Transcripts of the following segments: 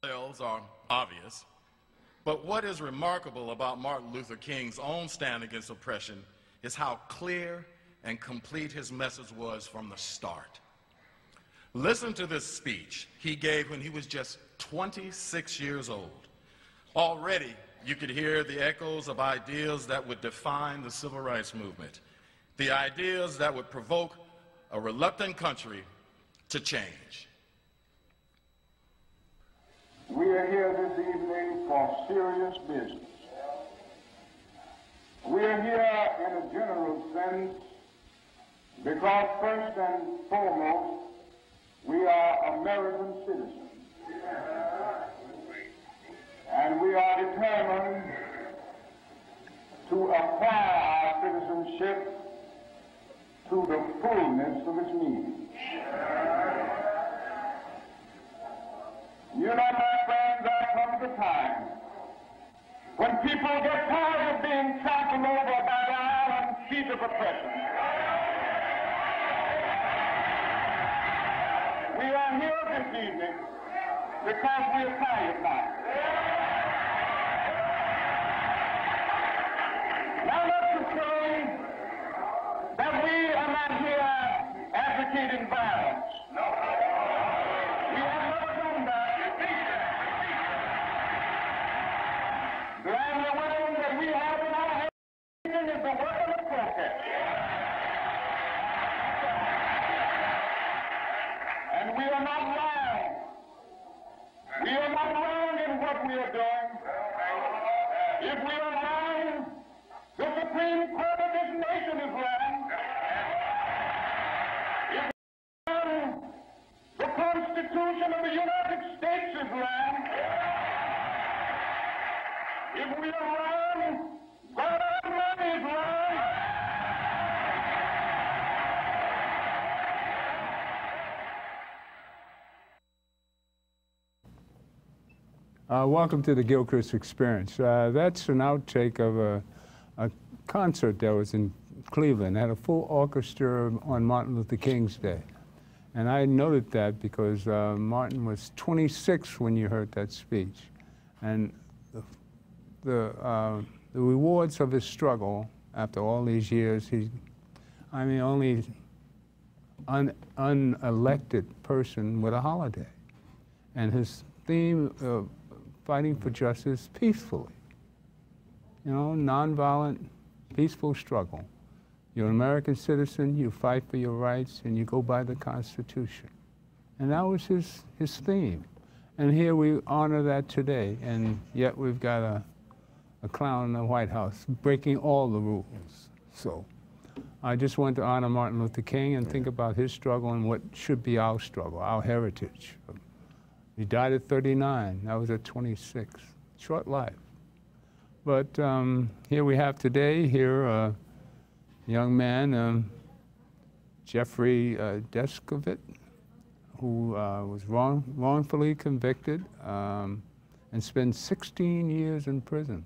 Parallels are obvious, but what is remarkable about Martin Luther King's own stand against oppression is how clear and complete his message was from the start. Listen to this speech he gave when he was just 26 years old. Already, you could hear the echoes of ideas that would define the civil rights movement, the ideas that would provoke a reluctant country to change. We are here this evening for serious business. We are here in a general sense because first and foremost, we are American citizens. And we are determined to acquire our citizenship to the fullness of its meaning. You know, my friends, there comes a time when people get tired of being trampled over by the iron feet of oppression. We are here this evening because we are tired now. Now let's say that we are not here advocating violence. We have never done that. The only weapon that we have in our hands is the weapon of protest. And we are not wrong. We are not wrong in what we are doing. If we are wrong, the Supreme Court of this nation is wrong. If we are wrong, the Constitution of the United States is wrong. If we are wrong, God Almighty is wrong. Welcome to the Gilchrist Experience. That's an outtake of a concert that was in Cleveland. It had a full orchestra on Martin Luther King's Day. And I noted that because Martin was 26 when you heard that speech. And the rewards of his struggle after all these years, only unelected person with a holiday. And his theme of fighting for justice peacefully. You know, nonviolent, peaceful struggle. You're an American citizen, you fight for your rights, and you go by the Constitution. And that was his theme. And here we honor that today, and yet we've got a clown in the White House breaking all the rules. So I just want to honor Martin Luther King and think about his struggle and what should be our struggle, our heritage. He died at 39. I was at 26. Short life. But here we have today, a young man, Jeffrey Descovich, who was wrongfully convicted and spent 16 years in prison.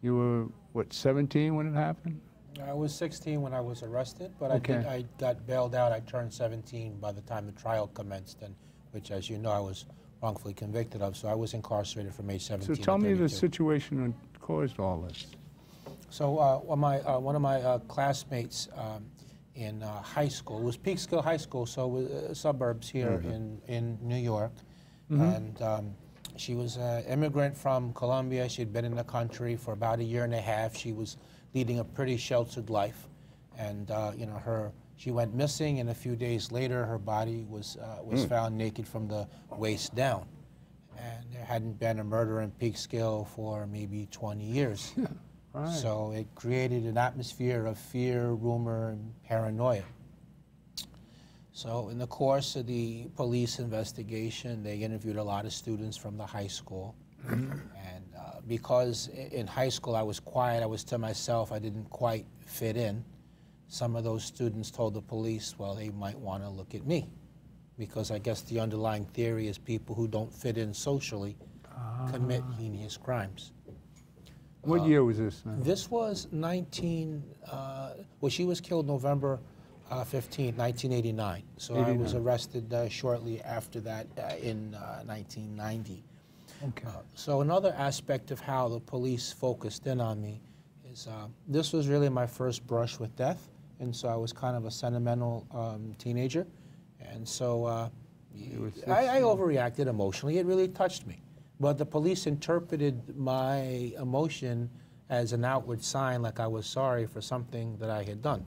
You were, what, 17 when it happened? I was 16 when I was arrested, but okay. I got bailed out. I turned 17 by the time the trial commenced, and which, as you know, I was wrongfully convicted of. So I was incarcerated from age 17 So tell to me 32. the situation that caused all this. So one of my classmates in high school, it was Peekskill High School, so it was, suburbs here in New York. And she was an immigrant from Colombia. She had been in the country for about 1.5 years. She was leading a pretty sheltered life. And you know, she went missing, and a few days later, her body was found naked from the waist down. And there hadn't been a murder in Peekskill for maybe 20 years. Right. So it created an atmosphere of fear, rumor, and paranoia. So in the course of the police investigation, they interviewed a lot of students from the high school. And because in high school I was quiet, I was to myself, I didn't quite fit in. Some of those students told the police, well, they might want to look at me, because I guess the underlying theory is people who don't fit in socially commit heinous crimes. What year was this? This was well, she was killed November 15th, 1989. So I was arrested shortly after that in 1990. Okay. So another aspect of how the police focused in on me is this was really my first brush with death, and so I was kind of a sentimental teenager, and so I overreacted emotionally. It really touched me. But the police interpreted my emotion as an outward sign, like I was sorry for something that I had done.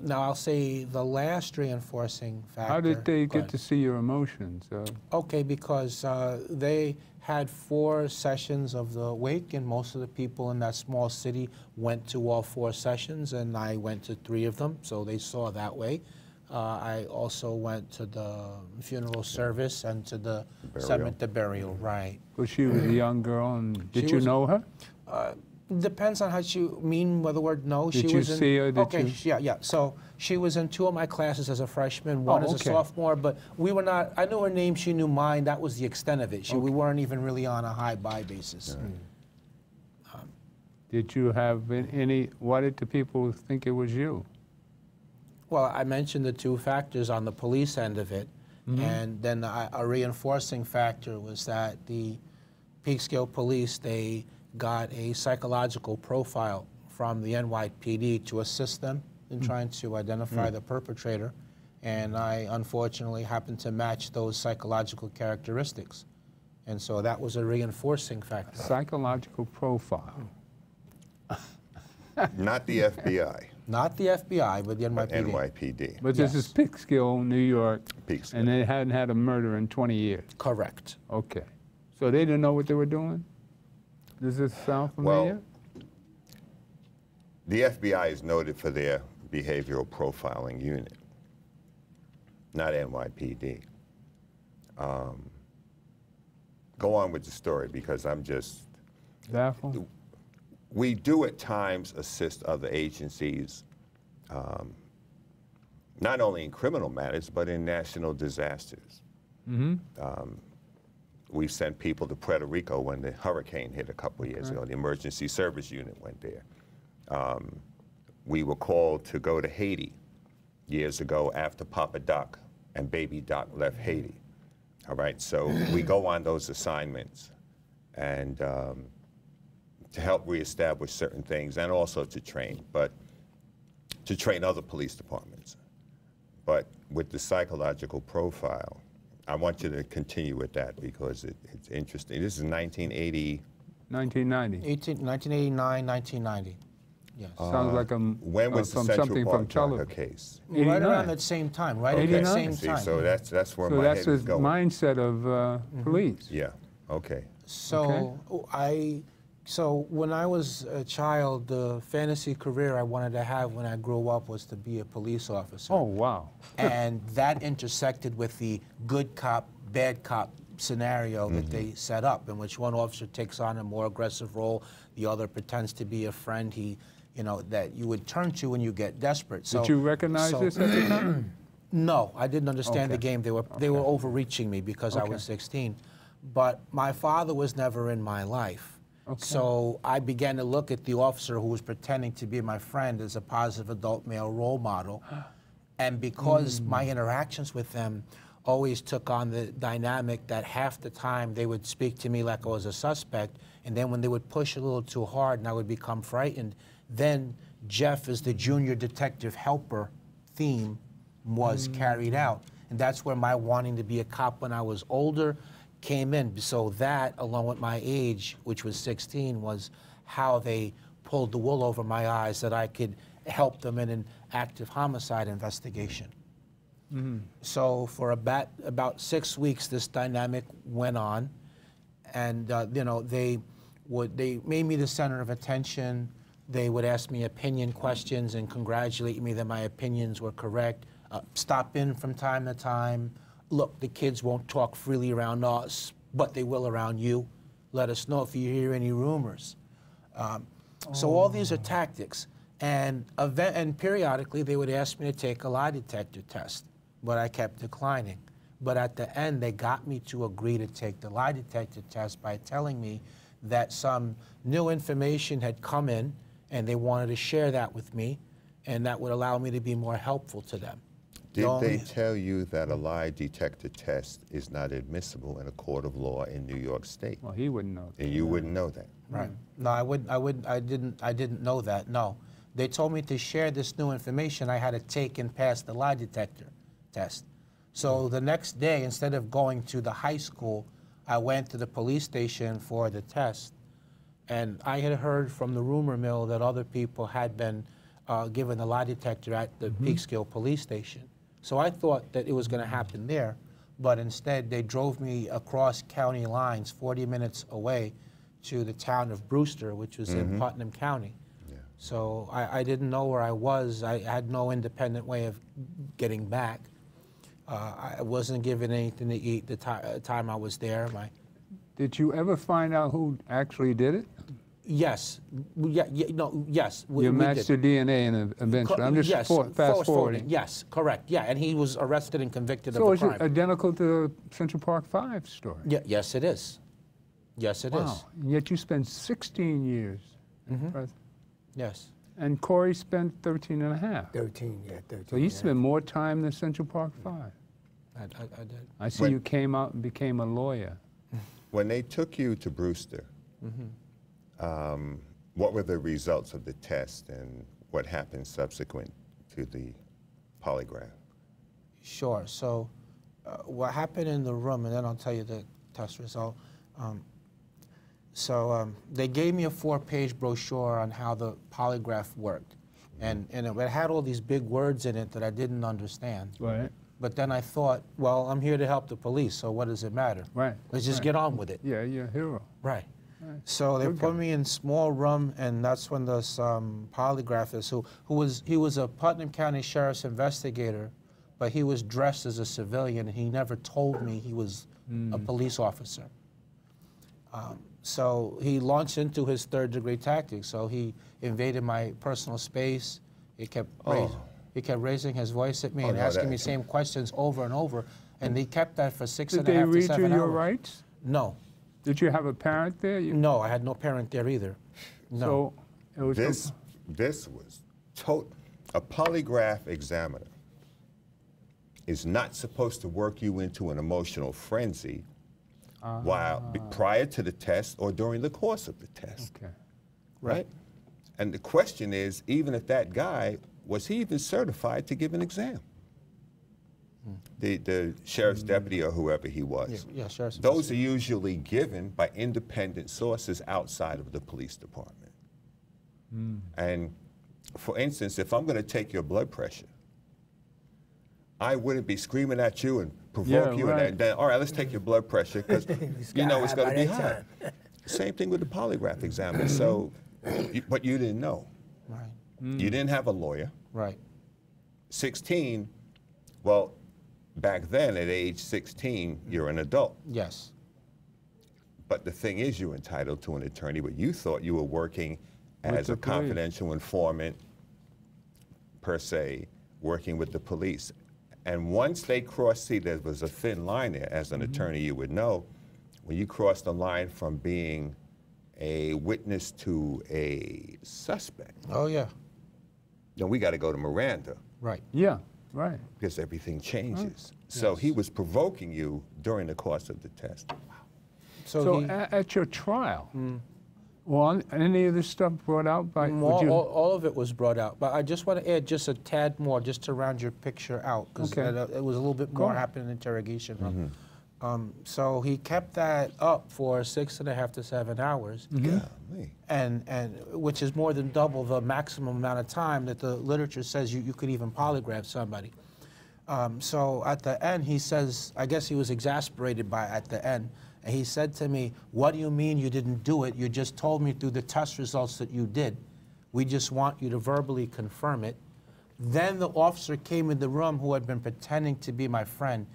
Now, I'll say the last reinforcing factor... How did they get to see your emotions? Okay, because they had 4 sessions of the wake, and most of the people in that small city went to all 4 sessions, and I went to 3 of them, so they saw that way. I also went to the funeral service and to the cemetery burial, right. Well, she was a young girl, and did you know her? Depends on how you mean by the word know. Did you see her? Yeah. So she was in 2 of my classes as a freshman, one as a sophomore, but we were not, I knew her name, she knew mine, that was the extent of it. We weren't even really on a hi-bye basis. Did you have any, why did the people think it was you? Well, I mentioned the 2 factors on the police end of it, and then a reinforcing factor was that the Peekskill police, they got a psychological profile from the NYPD to assist them in trying to identify the perpetrator, and I unfortunately happened to match those psychological characteristics, and so that was a reinforcing factor. Psychological profile. Not the FBI. Not the FBI, but the NYPD. NYPD. But this is Peekskill, New York, Peekskill. And they hadn't had a murder in 20 years. Correct. Okay. So they didn't know what they were doing? Does this sound familiar? Well, the FBI is noted for their behavioral profiling unit, not NYPD. Go on with the story, because I'm just... Baffled? We do at times assist other agencies, not only in criminal matters, but in national disasters. We've sent people to Puerto Rico when the hurricane hit a couple of years ago. The emergency service unit went there. We were called to go to Haiti years ago after Papa Doc and Baby Doc left Haiti. All right, so we go on those assignments and to help reestablish certain things, and also to train, but to train other police departments. But with the psychological profile, I want you to continue with that, because it's interesting. This is 1980. 1990. 1989, 1990. Yes. Sounds like when was the Central Park Tonka case? Right around that same time, right at that same time. So that's where so my that's head the is going. mindset of police. Yeah, okay. So So when I was a child, the fantasy career I wanted to have when I grew up was to be a police officer. Oh, wow. And that intersected with the good cop, bad cop scenario that they set up, in which one officer takes on a more aggressive role, the other pretends to be a friend that you would turn to when you get desperate. So, did you recognize this at the time? No, I didn't understand the game. They were overreaching me because I was 16. But my father was never in my life. So I began to look at the officer who was pretending to be my friend as a positive adult male role model. And because my interactions with them always took on the dynamic that half the time they would speak to me like I was a suspect, and then when they would push a little too hard and I would become frightened, then Jeff as the junior detective helper theme was carried out. And that's where my wanting to be a cop when I was older came in. So that, along with my age, which was 16, was how they pulled the wool over my eyes that I could help them in an active homicide investigation. So for about 6 weeks, this dynamic went on, and they made me the center of attention. They would ask me opinion questions and congratulate me that my opinions were correct. Stop in from time to time. Look, the kids won't talk freely around us, but they will around you. Let us know if you hear any rumors. So all these are tactics. And periodically, they would ask me to take a lie detector test, but I kept declining. But at the end, they got me to agree to take the lie detector test by telling me that some new information had come in, and they wanted to share that with me. and that would allow me to be more helpful to them. Did they tell you that a lie detector test is not admissible in a court of law in New York State? Well, he wouldn't know. And you wouldn't know that. Right. No, I didn't know that. No, they told me to share this new information. I had to take and pass the lie detector test. So the next day, instead of going to the high school, I went to the police station for the test. And I had heard from the rumor mill that other people had been given the lie detector at the Peekskill police station. So I thought that it was going to happen there, but instead they drove me across county lines 40 minutes away to the town of Brewster, which was in Putnam County. Yeah. So I didn't know where I was. I had no independent way of getting back. I wasn't given anything to eat the time I was there. Did you ever find out who actually did it? Yes. Yes. You matched the DNA and eventually. I'm just yes, fast forwarding. Yes, correct. Yeah, and he was arrested and convicted of So the is crime. it identical to the Central Park 5 story? Yeah, yes, it is. Yes, it is. Wow. And yet you spent 16 years in prison. Yes. And Corey spent 13 and a half. 13, yeah, 13. So you spent more time than Central Park 5. I did. I see you came out and became a lawyer. When they took you to Brewster, what were the results of the test and what happened subsequent to the polygraph? Sure. So what happened in the room, and then I'll tell you the test result. They gave me a 4-page brochure on how the polygraph worked. And it had all these big words in it that I didn't understand. Right. But then I thought, well, I'm here to help the police, so what does it matter? Right. Let's just get on with it. Yeah, you're a hero. Right. So they put me in small room, and that's when this polygraphist, he was a Putnam County Sheriff's investigator, but he was dressed as a civilian, and he never told me he was a police officer. So he launched into his third-degree tactics. So he invaded my personal space. He kept raising his voice at me and asking me the same questions over and over, and he kept that for 6.5 to 7 hours. Did they read you your rights? No. Did you have a parent there? No, I had no parent there either. No. So it was this was a polygraph examiner is not supposed to work you into an emotional frenzy prior to the test or during the course of the test. Okay. Right? And the question is, even if that guy, was he even certified to give an exam? The sheriff's deputy or whoever he was. Yeah, sheriff's Those are usually given by independent sources outside of the police department. And for instance, if I'm going to take your blood pressure, I wouldn't be screaming at you and provoke you and then, all right, let's take your blood pressure because you know it's going to be high. Same thing with the polygraph examiner. So, but you didn't know. Right. You didn't have a lawyer. Right. 16, well, back then at age 16, you're an adult. Yes. But the thing is, you're entitled to an attorney, but you thought you were working as a confidential informant, per se, working with the police. And once they crossed, see, there was a thin line there. As an attorney, you would know, when you cross the line from being a witness to a suspect. Oh, yeah. Then we got to go to Miranda. Right. Yeah, right. Because everything changes. So he was provoking you during the course of the test. Wow. So at your trial, well, any of this stuff brought out by all of it was brought out, but I just want to add just a tad more, just to round your picture out, because it was a little bit more happened in the interrogation room. So he kept that up for 6.5 to 7 hours, and which is more than double the maximum amount of time that the literature says you could even polygraph somebody. So at the end, he says, I guess he was exasperated by at the end. And he said to me, what do you mean you didn't do it? You just told me through the test results that you did. We just want you to verbally confirm it. Then the officer came in the room who had been pretending to be my friend.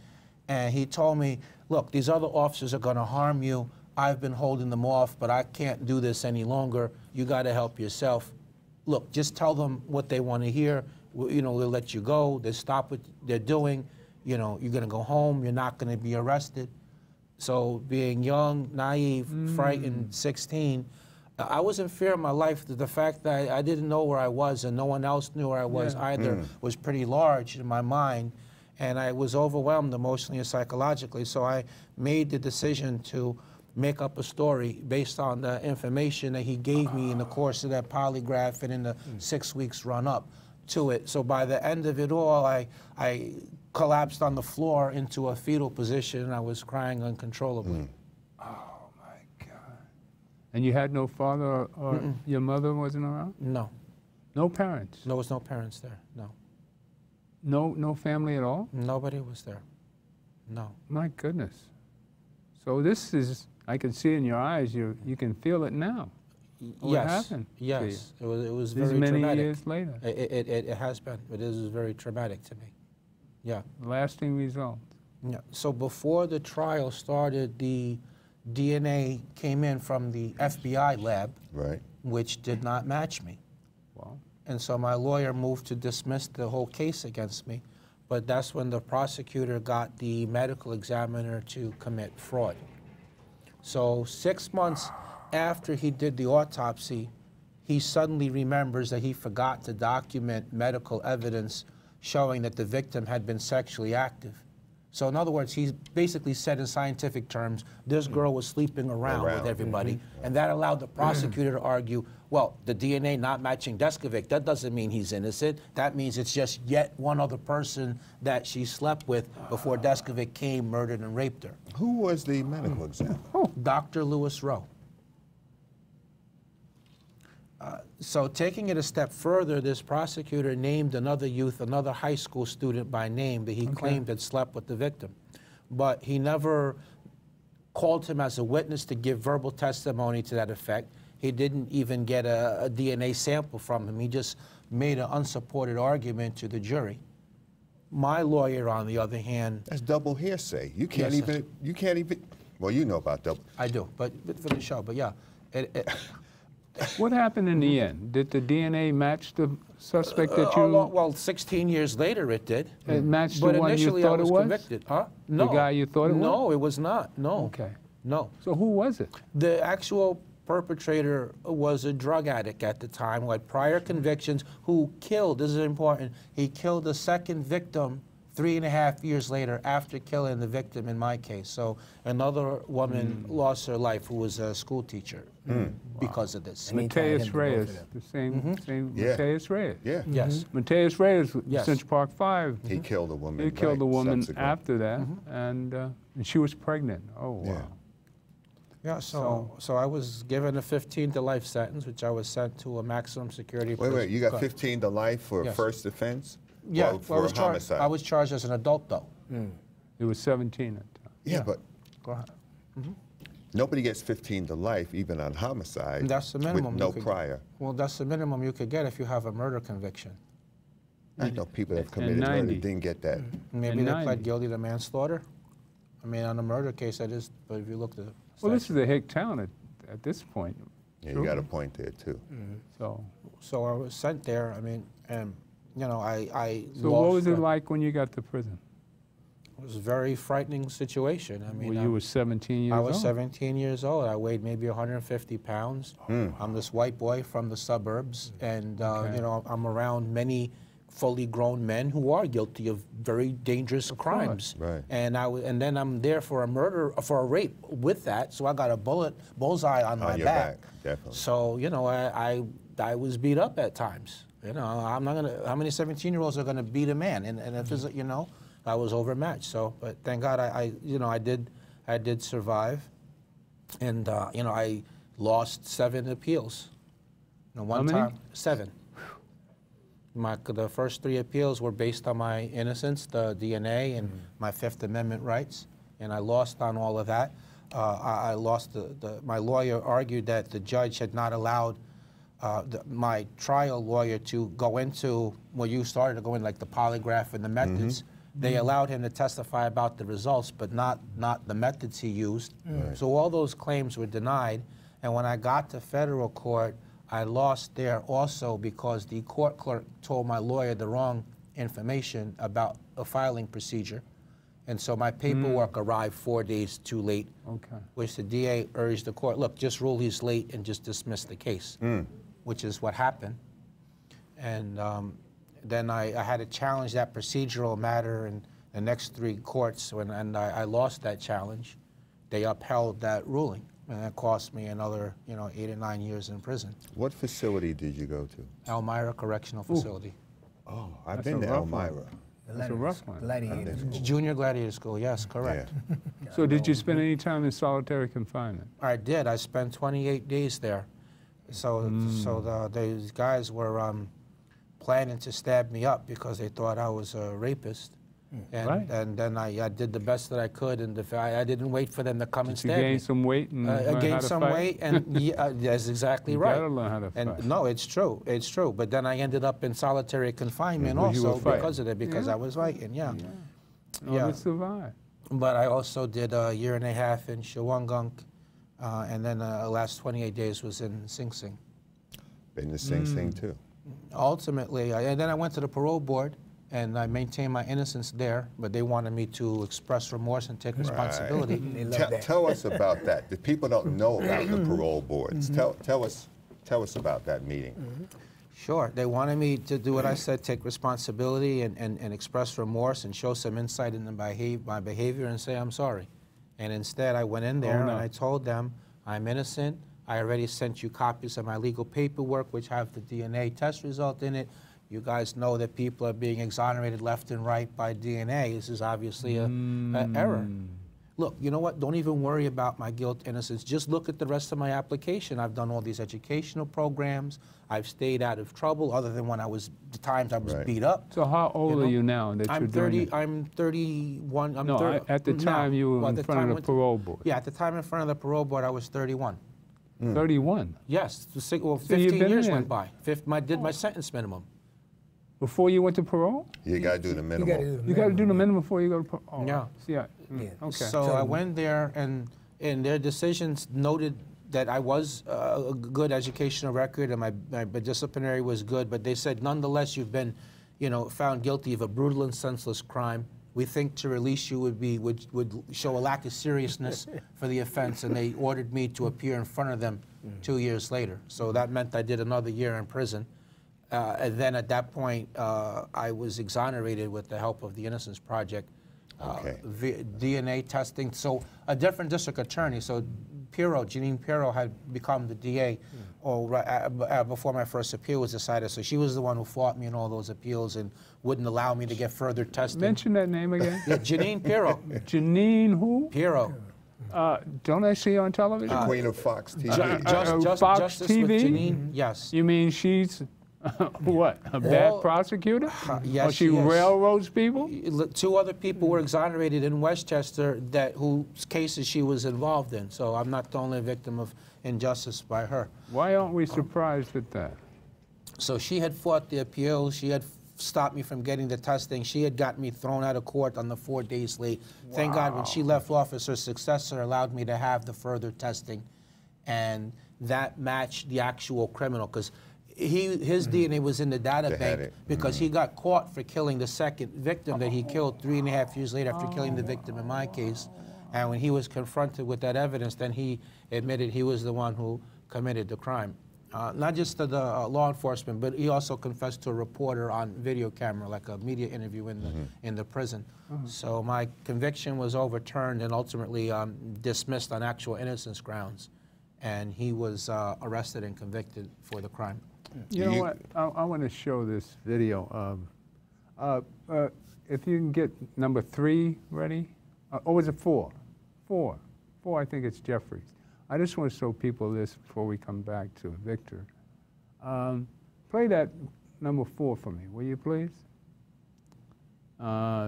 And he told me, look, these other officers are going to harm you. I've been holding them off, but I can't do this any longer. You got to help yourself. Look, just tell them what they want to hear. You know, they'll let you go. They'll stop what they're doing. You know, you're going to go home. You're not going to be arrested. So being young, naive, frightened, 16, I was in fear of my life. The fact that I didn't know where I was and no one else knew where I was either was pretty large in my mind, and I was overwhelmed emotionally and psychologically. So I made the decision to make up a story based on the information that he gave me in the course of that polygraph and in the 6 weeks run up to it. So by the end of it all, I collapsed on the floor into a fetal position, and I was crying uncontrollably. Oh, my God. And you had no father or your mother wasn't around? No. No parents? There was no parents there, no. No family at all? Nobody was there, no. My goodness. So this is, I can see in your eyes, you can feel it now. What happened? Yes, it was These very many traumatic. years later. It has been. It is very traumatic to me. Yeah. Lasting results. Yeah. So before the trial started, the DNA came in from the FBI lab, Right. which did not match me. Wow. And so my lawyer moved to dismiss the whole case against me. But that's when the prosecutor got the medical examiner to commit fraud. So 6 months after he did the autopsy, he suddenly remembers that he forgot to document medical evidence showing that the victim had been sexually active. So in other words, he basically said in scientific terms, this girl was sleeping around with everybody, and that allowed the prosecutor to argue, well, the DNA not matching Deskovic, that doesn't mean he's innocent. That means it's just yet one other person that she slept with before Deskovic came, murdered, and raped her. Who was the medical examiner? Dr. Lewis Rowe. So taking it a step further, this prosecutor named another youth, another high school student by name that he claimed had slept with the victim. But he never called him as a witness to give verbal testimony to that effect. He didn't even get a DNA sample from him. He just made an unsupported argument to the jury. My lawyer, on the other hand... That's double hearsay. You can't even, well, you know about double. I do, but for the show, but yeah. What happened in the end? Did the DNA match the suspect that you... Well, 16 years later it did. It matched but the one you initially thought I was it was? convicted. Huh? No. The guy you thought it was? No, it was not. No. Okay. No. So who was it? The actual perpetrator was a drug addict at the time who had prior convictions, who killed, this is important, he killed a second victim 3.5 years later after killing the victim in my case. So another woman lost her life who was a school teacher because of this. Mateus Reyes, the same Mateus Reyes. Yeah. Yes. Mateus Reyes, Yes. Central Park 5. He killed a woman. He killed a woman subsequent. after that, and she was pregnant. Oh, wow. Yeah. Yeah, so I was given a 15 to life sentence, which I was sent to a maximum security prison. Wait, you got 15 to life for Yes. first offense? Yeah, Or for homicide? I was charged as an adult, though. It was 17 at the time. Yeah, but Go ahead. nobody gets 15 to life, even on homicide, That's the minimum. with you no could prior. Get. Well, that's the minimum you could get if you have a murder conviction. I know people that have committed 90. murder didn't get that. Maybe And they 90. pled guilty to manslaughter. I mean, on a murder case, that is, but if you look at the Well, this is a hick town at this point. Yeah, you got a point there, too. So I was sent there, I mean, and, you know, I So lost what was it the- like when you got to prison? It was a very frightening situation. I mean, Well, you were 17 years I old. was 17 years old. I weighed maybe 150 pounds. I'm this white boy from the suburbs, and you know, I'm around many fully grown men who are guilty of very dangerous crimes. Right. And and then I'm there for a murder, for a rape with that. So I got a bullseye on my your back. definitely. So you know, I was beat up at times. You know, I'm not gonna. How many 17-year-olds are gonna beat a man? And if it's, you know, I was overmatched. So, but thank God you know, I did survive, and you know, I lost 7 appeals. You know, one How many? time 7. The first 3 appeals were based on my innocence, the DNA, and my Fifth Amendment rights, and I lost on all of that. I lost my lawyer argued that the judge had not allowed my trial lawyer to go into, well, you started to go in like the polygraph and the methods. They allowed him to testify about the results, but not the methods he used. So all those claims were denied, and when I got to federal court, I lost there also because the court clerk told my lawyer the wrong information about a filing procedure. And so my paperwork arrived 4 days too late, which the DA urged the court, look, just rule he's late and just dismiss the case, which is what happened. And then I had to challenge that procedural matter in the next 3 courts, and I lost that challenge. They upheld that ruling, and that cost me another, 8 or 9 years in prison. What facility did you go to? Elmira Correctional Facility. Oh, I've been to Elmira. That's a rough one. Gladiator. Junior Gladiator School, yes, correct. Yeah. So did you spend any time in solitary confinement? I did. I spent 28 days there. So, these guys were planning to stab me up because they thought I was a rapist. And then I did the best that I could, and I didn't wait for them to come and stab me. Did you gain some weight and learn I how gained to some fight? weight, and that's exactly right. You gotta learn how to and fight. no, it's true, it's true. But then I ended up in solitary confinement Because you also were fighting. because of it, because I was fighting, yeah. To survive. But I also did a 1.5 years in Shawangunk, and then the last 28 days was in Sing Sing. Been to Sing Sing too. Ultimately, and then I went to the parole board, and I maintained my innocence there, but they wanted me to express remorse and take responsibility. They love that. Tell us about that. The people don't know about the parole boards. Tell us about that meeting. Sure. They wanted me to do what I said, take responsibility and express remorse and show some insight into my behavior and say I'm sorry. And instead, I went in there and I told them, I'm innocent. I already sent you copies of my legal paperwork, which have the DNA test result in it. You guys know that people are being exonerated left and right by DNA. This is obviously an error. Look, you know what? Don't even worry about my guilt, innocence. Just look at the rest of my application. I've done all these educational programs. I've stayed out of trouble, other than when the times I was beat up. So how old are you now that you're doing it? I'm 31. At the time you were in front of the parole board. Yeah, at the time in front of the parole board, I was 31. 31? Yes. 15 years went by. I did my sentence minimum. Before you went to parole? You got to do the minimum. You got to do the minimum before you go to parole? Oh, yeah. See, okay. So I went there, and their decisions noted that I was a good educational record, and my disciplinary was good, but they said, nonetheless, you've been, found guilty of a brutal and senseless crime. We think to release you would show a lack of seriousness for the offense, and they ordered me to appear in front of them 2 years later. So that meant I did another year in prison. And then at that point, I was exonerated with the help of the Innocence Project, DNA testing. So a different district attorney, so Janine Pirro had become the DA before my first appeal was decided. So she was the one who fought me in all those appeals and wouldn't allow me to get further testing. Mention that name again. Yeah, Janine Pirro. Janine who? Pirro. Don't I see on television? The Queen of Fox TV. Fox Justice TV? with Janine, yes. You mean she's what, a bad prosecutor? Yes, or she railroads people? 2 other people were exonerated in Westchester whose cases she was involved in. So I'm not the only victim of injustice by her. Why aren't we surprised at that? So she had fought the appeal. She had stopped me from getting the testing. She had got me thrown out of court on the 4 days late. Wow. Thank God when she left office, her successor allowed me to have the further testing. And that matched the actual criminal, because his DNA was in the data bank because he got caught for killing the second victim that he killed 3.5 years later after killing the victim in my case. And when he was confronted with that evidence, then he admitted he was the one who committed the crime. Not just to the law enforcement, but he also confessed to a reporter on video camera, like a media interview in the prison. So my conviction was overturned and ultimately dismissed on actual innocence grounds. And he was arrested and convicted for the crime. You know what? I want to show this video of, if you can get number 3 ready. Or is it 4? 4, I think it's Jeffries. I just want to show people this before we come back to Victor. Play that number 4 for me, will you please?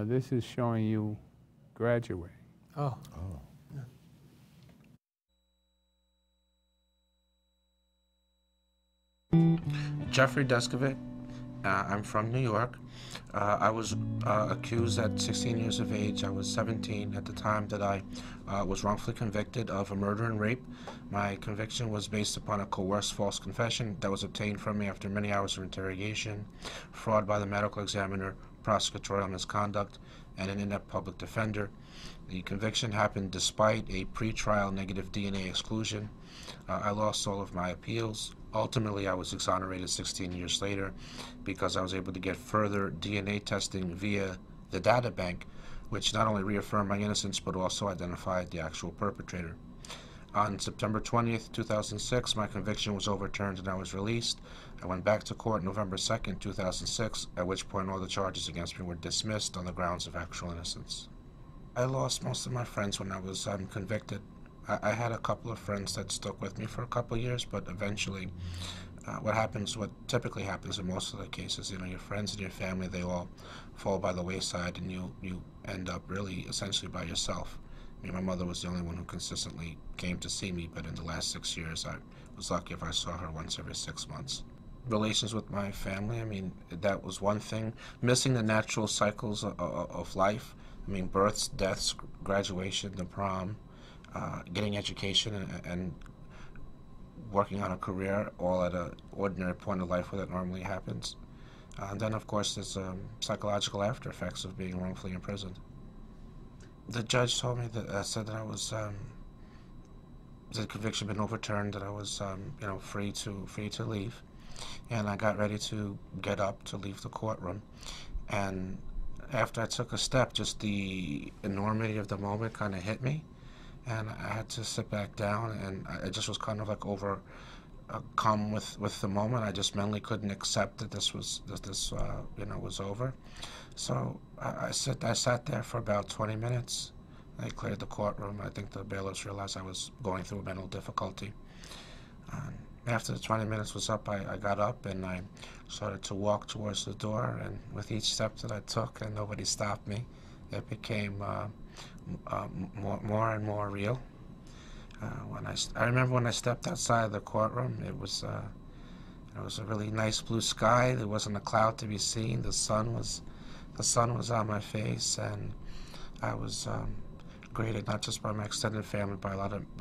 This is showing you graduating. Oh. Jeffrey Deskovic. I'm from New York. I was accused at 16 years of age. I was 17 at the time that I was wrongfully convicted of a murder and rape. My conviction was based upon a coerced false confession that was obtained from me after many hours of interrogation, fraud by the medical examiner, prosecutorial misconduct, and an inept public defender. The conviction happened despite a pre-trial negative DNA exclusion. I lost all of my appeals. Ultimately, I was exonerated 16 years later because I was able to get further DNA testing via the data bank, which not only reaffirmed my innocence but also identified the actual perpetrator. On September 20th, 2006, my conviction was overturned and I was released. I went back to court November 2nd, 2006, at which point all the charges against me were dismissed on the grounds of actual innocence. I lost most of my friends when I was convicted. I had a couple of friends that stuck with me for a couple of years, but eventually what typically happens in most of the cases, your friends and your family, they all fall by the wayside and you end up really essentially by yourself. My mother was the only one who consistently came to see me, but in the last 6 years, I was lucky if I saw her once every 6 months. Relations with my family, that was one thing. Missing the natural cycles of life. Births, deaths, graduation, the prom, getting education and working on a career, all at an ordinary point of life where that normally happens. And then, of course, there's psychological after effects of being wrongfully imprisoned. The judge told me that said that I was the conviction had been overturned, that I was free to leave, and I got ready to get up to leave the courtroom, and after I took a step, just the enormity of the moment kind of hit me, and I had to sit back down, and I just was kind of like overcome with the moment. I just mentally couldn't accept that this was over. So I sat there for about 20 minutes. They cleared the courtroom. I think the bailiffs realized I was going through a mental difficulty. After the 20 minutes was up, I got up and I started to walk towards the door, and with each step that I took and nobody stopped me, it became more and more real. I remember when I stepped outside of the courtroom, it was a really nice blue sky. There wasn't a cloud to be seen. The sun was on my face, and I was greeted not just by my extended family, but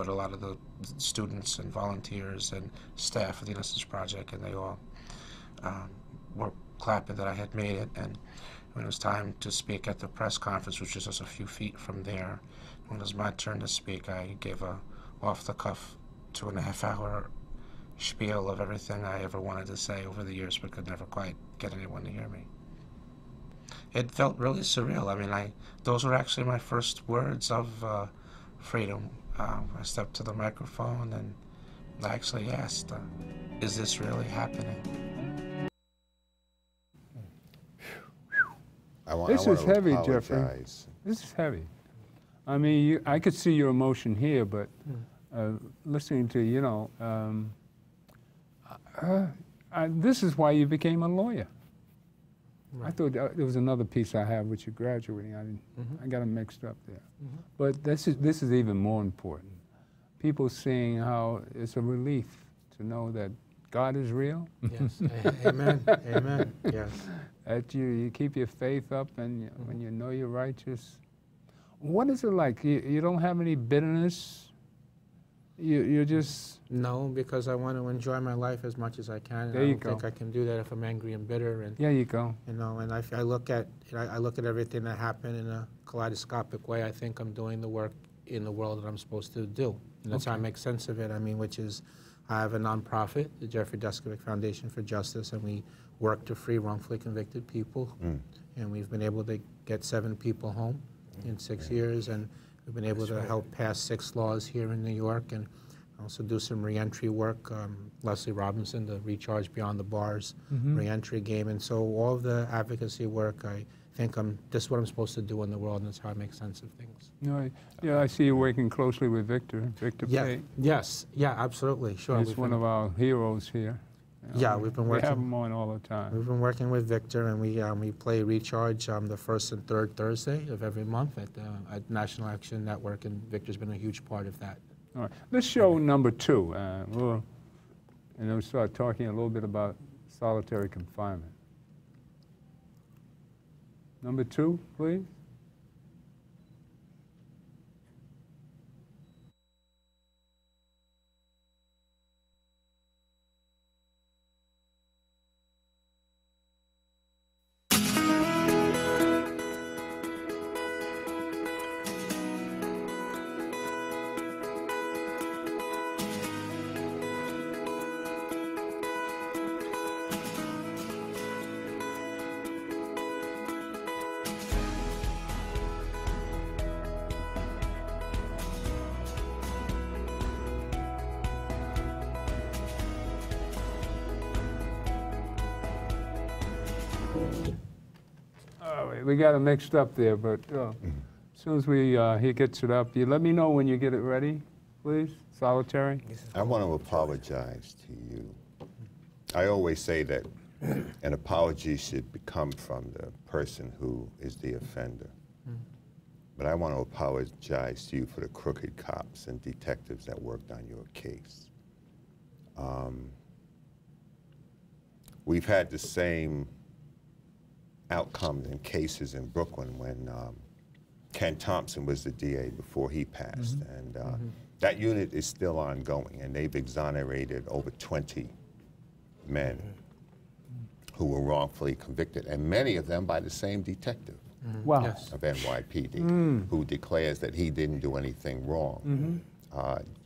a lot of the students and volunteers and staff of the Innocence Project, and they all were clapping that I had made it. And when it was time to speak at the press conference, which was just a few feet from there, when it was my turn to speak, I gave a off-the-cuff 2.5-hour spiel of everything I ever wanted to say over the years, but could never quite get anyone to hear me. It felt really surreal. Those were actually my first words of freedom. I stepped to the microphone and I actually asked, is this really happening? This is heavy, Jeffrey. This is heavy. I could see your emotion here, but listening to, this is why you became a lawyer. Right. I thought there was another piece I have with you graduating. I got them mixed up there. But this is even more important. People seeing how it's a relief to know that God is real. Yes. Amen. Amen. Yes. That you keep your faith up, and when you know you're righteous. What is it like? You don't have any bitterness? You're just... No, because I want to enjoy my life as much as I can. There you go. I don't think I can do that if I'm angry and bitter. And there you go. And I look at everything that happened in a kaleidoscopic way. I think I'm doing the work in the world that I'm supposed to do, and that's how I make sense of it. Which is, I have a nonprofit, the Jeffrey Deskovic Foundation for Justice, and we work to free wrongfully convicted people. And we've been able to get 7 people home in 6 years, and we've been able to help pass 6 laws here in New York, and also do some reentry work. Leslie Robinson, the Recharge Beyond the Bars reentry game, and so all of the advocacy work, I think this is what I'm supposed to do in the world, and that's how I make sense of things. I see you working closely with Victor Pate. Yes, absolutely, sure. He's one of our heroes here. We've been working. We have him on all the time. We've been working with Victor, and we play Recharge the first and third Thursday of every month at National Action Network, and Victor's been a huge part of that. All right, let's show number 2, and then we'll start talking a little bit about solitary confinement. Number 2, please. we got it mixed up there, but as soon as he gets it up, you let me know when you get it ready, please. Solitary. I want to apologize to you. I always say that an apology should come from the person who is the offender. But I want to apologize to you for the crooked cops and detectives that worked on your case. We've had the same outcomes in cases in Brooklyn when Ken Thompson was the DA before he passed. And that unit is still ongoing, and they've exonerated over 20 men who were wrongfully convicted, and many of them by the same detective Wow. Yes. of NYPD, who declares that he didn't do anything wrong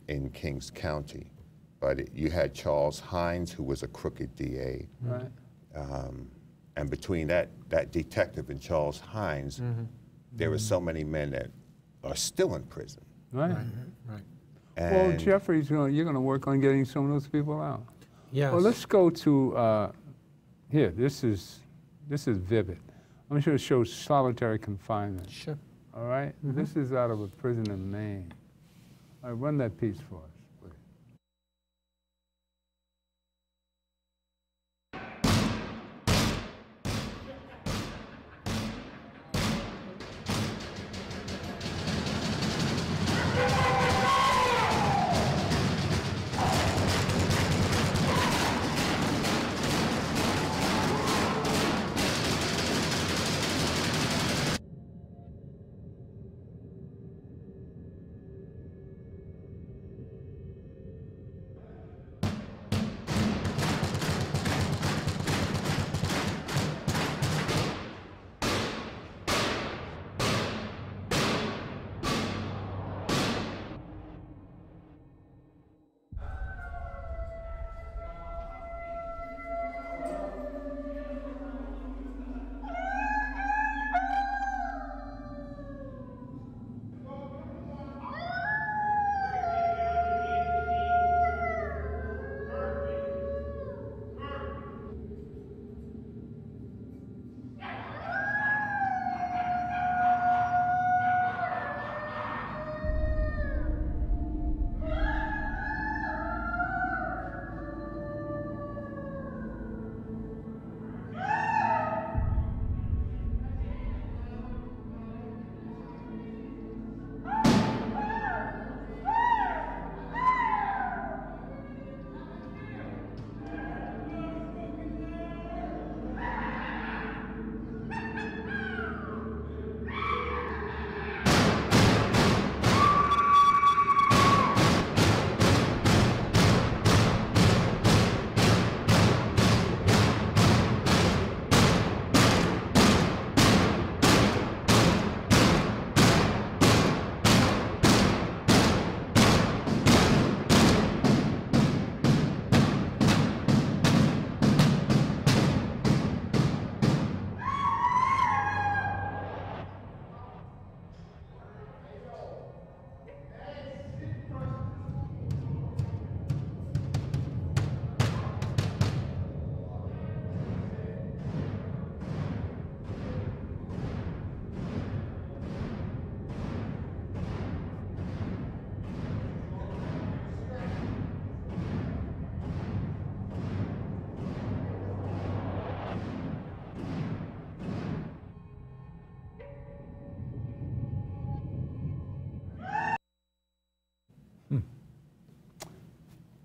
in Kings County. But you had Charles Hines, who was a crooked DA. Right. And between that detective and Charles Hines, there are so many men that are still in prison. Right. Right. Well, And Jeffrey's you're going to work on getting some of those people out. Yes. Well, let's go to here. This is vivid. I'm sure it shows solitary confinement. Sure. All right. This is out of a prison in Maine. All right, run that piece for us, please.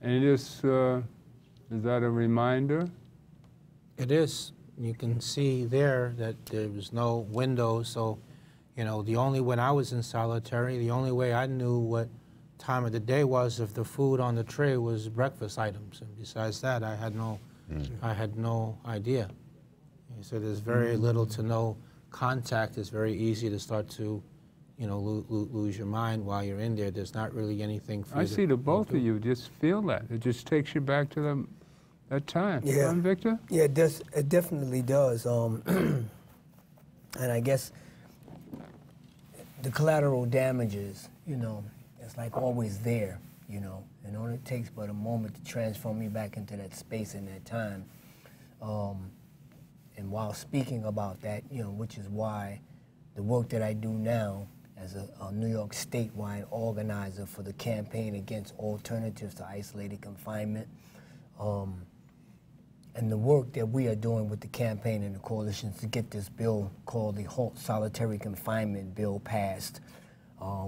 And this, is that a reminder? It is. You can see there that there was no window, so, you know, when I was in solitary, the only way I knew what time of the day was if the food on the tray was breakfast items. And besides that, I had no idea. So there's very little to no contact. It's very easy to start to, you know, lose your mind while you're in there. There's not really anything for you I to see the both do. of you just feel that. It just takes you back to that time. Yeah. Right, Victor? Yeah, it definitely does. And I guess the collateral damages, you know, it's like always there, you know, and all it takes but a moment to transform me back into that space and that time. And while speaking about that, you know, which is why the work that I do now as a New York statewide organizer for the campaign against alternatives to isolated confinement, and the work that we are doing with the campaign and the coalitions to get this bill called the Halt Solitary Confinement Bill passed,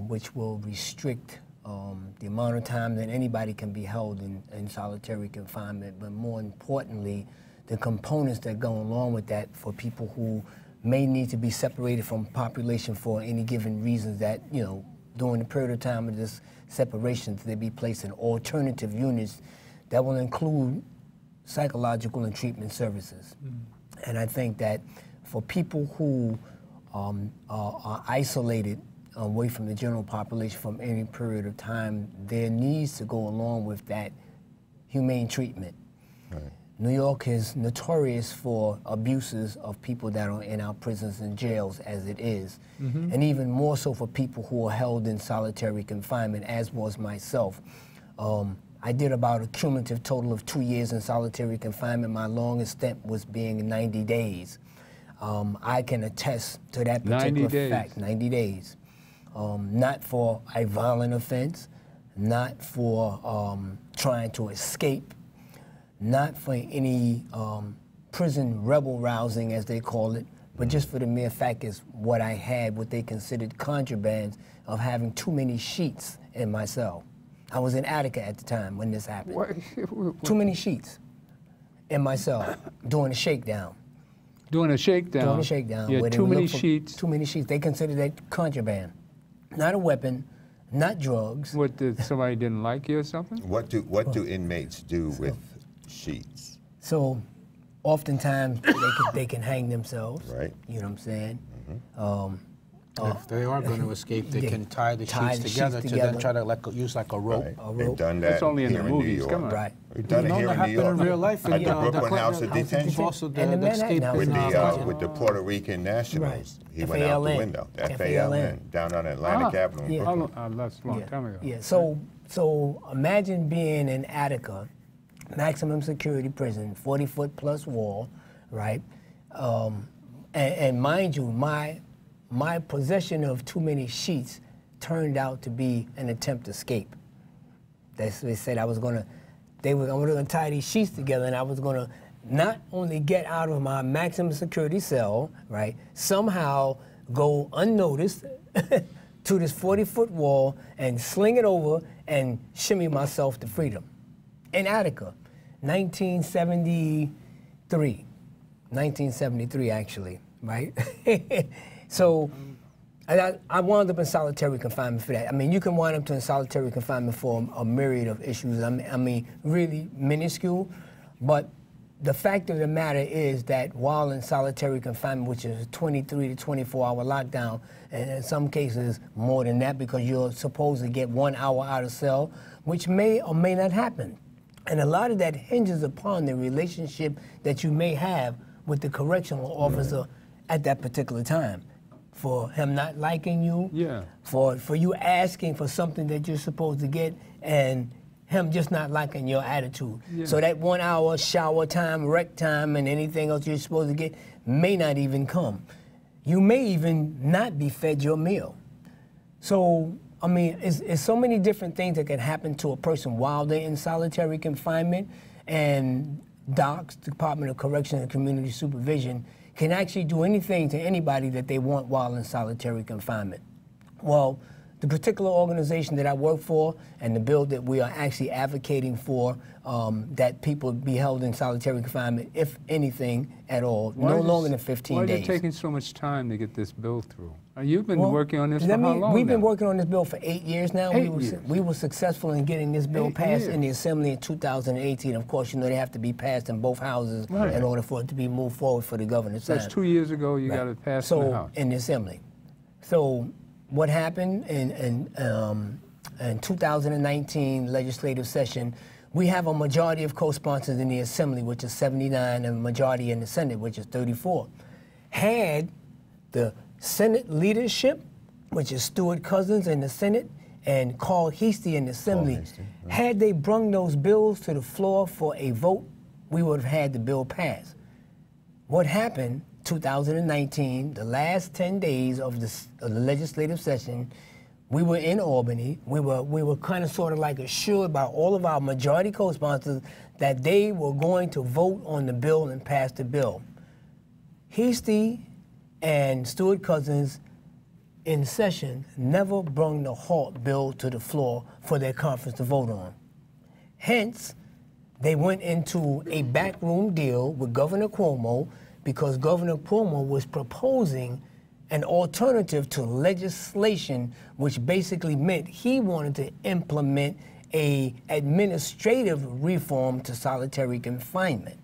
which will restrict the amount of time that anybody can be held in solitary confinement, but more importantly, the components that go along with that for people who may need to be separated from population for any given reasons that, you know, during the period of time of this separation, they be placed in alternative units that will include psychological and treatment services. And I think that for people who are isolated away from the general population from any period of time, there needs to go along with that humane treatment. Right. New York is notorious for abuses of people that are in our prisons and jails as it is, and even more so for people who are held in solitary confinement, as was myself. I did about a cumulative total of 2 years in solitary confinement. My longest stint was being 90 days. I can attest to that particular fact, 90 days. Not for a violent offense, not for trying to escape, not for any prison rebel rousing, as they call it, but just for the mere fact is what I had, what they considered contraband of having too many sheets in my cell. I was in Attica at the time when this happened. What? Too many sheets in my cell, doing a shakedown. Doing a shakedown? Doing a shakedown. Yeah, too many sheets. Too many sheets. They considered that contraband. Not a weapon, not drugs. What, did somebody didn't like you or something? What do inmates do with sheets? So, oftentimes they can hang themselves. Right. You know what I'm saying? If they are going to escape, they can tie the sheets together to then try to use like a rope. Right. They've done that. That's only in the New movies. York. Come on. Right. We've done it here in New York. In real life, at the Brooklyn House of Detention. Also and the escape with the Puerto Rican nationals. Right. He went out the window. FALN, down on Atlantic Avenue in Brooklyn. That's a long time ago. Yeah. So imagine being in Attica, maximum security prison, 40-foot plus wall, right? And mind you, my possession of too many sheets turned out to be an attempt to escape. They said I was gonna tie these sheets together, and I was gonna not only get out of my maximum security cell, right, somehow go unnoticed to this 40-foot wall and sling it over and shimmy myself to freedom. In Attica, 1973 actually, right? So I wound up in solitary confinement for that. I mean, you can wind up in solitary confinement for a myriad of issues. I mean, really minuscule, but the fact of the matter is that while in solitary confinement, which is a 23 to 24-hour lockdown, and in some cases more than that because you're supposed to get 1 hour out of cell, which may or may not happen. And a lot of that hinges upon the relationship that you may have with the correctional officer at that particular time. For him not liking you, for you asking for something that you're supposed to get, and him just not liking your attitude. So that 1 hour shower time, rec time, and anything else you're supposed to get may not even come. You may even not be fed your meal. So, I mean, it's so many different things that can happen to a person while they're in solitary confinement, and DOCS, Department of Correction and Community Supervision, can actually do anything to anybody that they want while in solitary confinement. Well, the particular organization that I work for and the bill that we are actually advocating for, that people be held in solitary confinement, if anything at all, no longer than 15 days. Why is it taking so much time to get this bill through? You've been working on this for how long We've now? been working on this bill for 8 years now. 8 years. We were successful in getting this bill passed in the Assembly in 2018. Of course, you know, they have to be passed in both houses in order for it to be moved forward for the governor to sign. That's 2 years ago you got it passed in the House. In the Assembly. So what happened in 2019 legislative session, we have a majority of co-sponsors in the Assembly, which is 79, and a majority in the Senate, which is 34. Had the Senate leadership, which is Stuart Cousins in the Senate and Carl Heastie in the Assembly, had they brung those bills to the floor for a vote, we would have had the bill passed. what happened 2019, the last 10 days of the legislative session, we were in Albany. We were kind of sort of like assured by all of our majority co-sponsors that they were going to vote on the bill and pass the bill. Heastie and Stewart Cousins in session never brought the HALT bill to the floor for their conference to vote on. Hence, they went into a backroom deal with Governor Cuomo because Governor Cuomo was proposing an alternative to legislation, which basically meant he wanted to implement a administrative reform to solitary confinement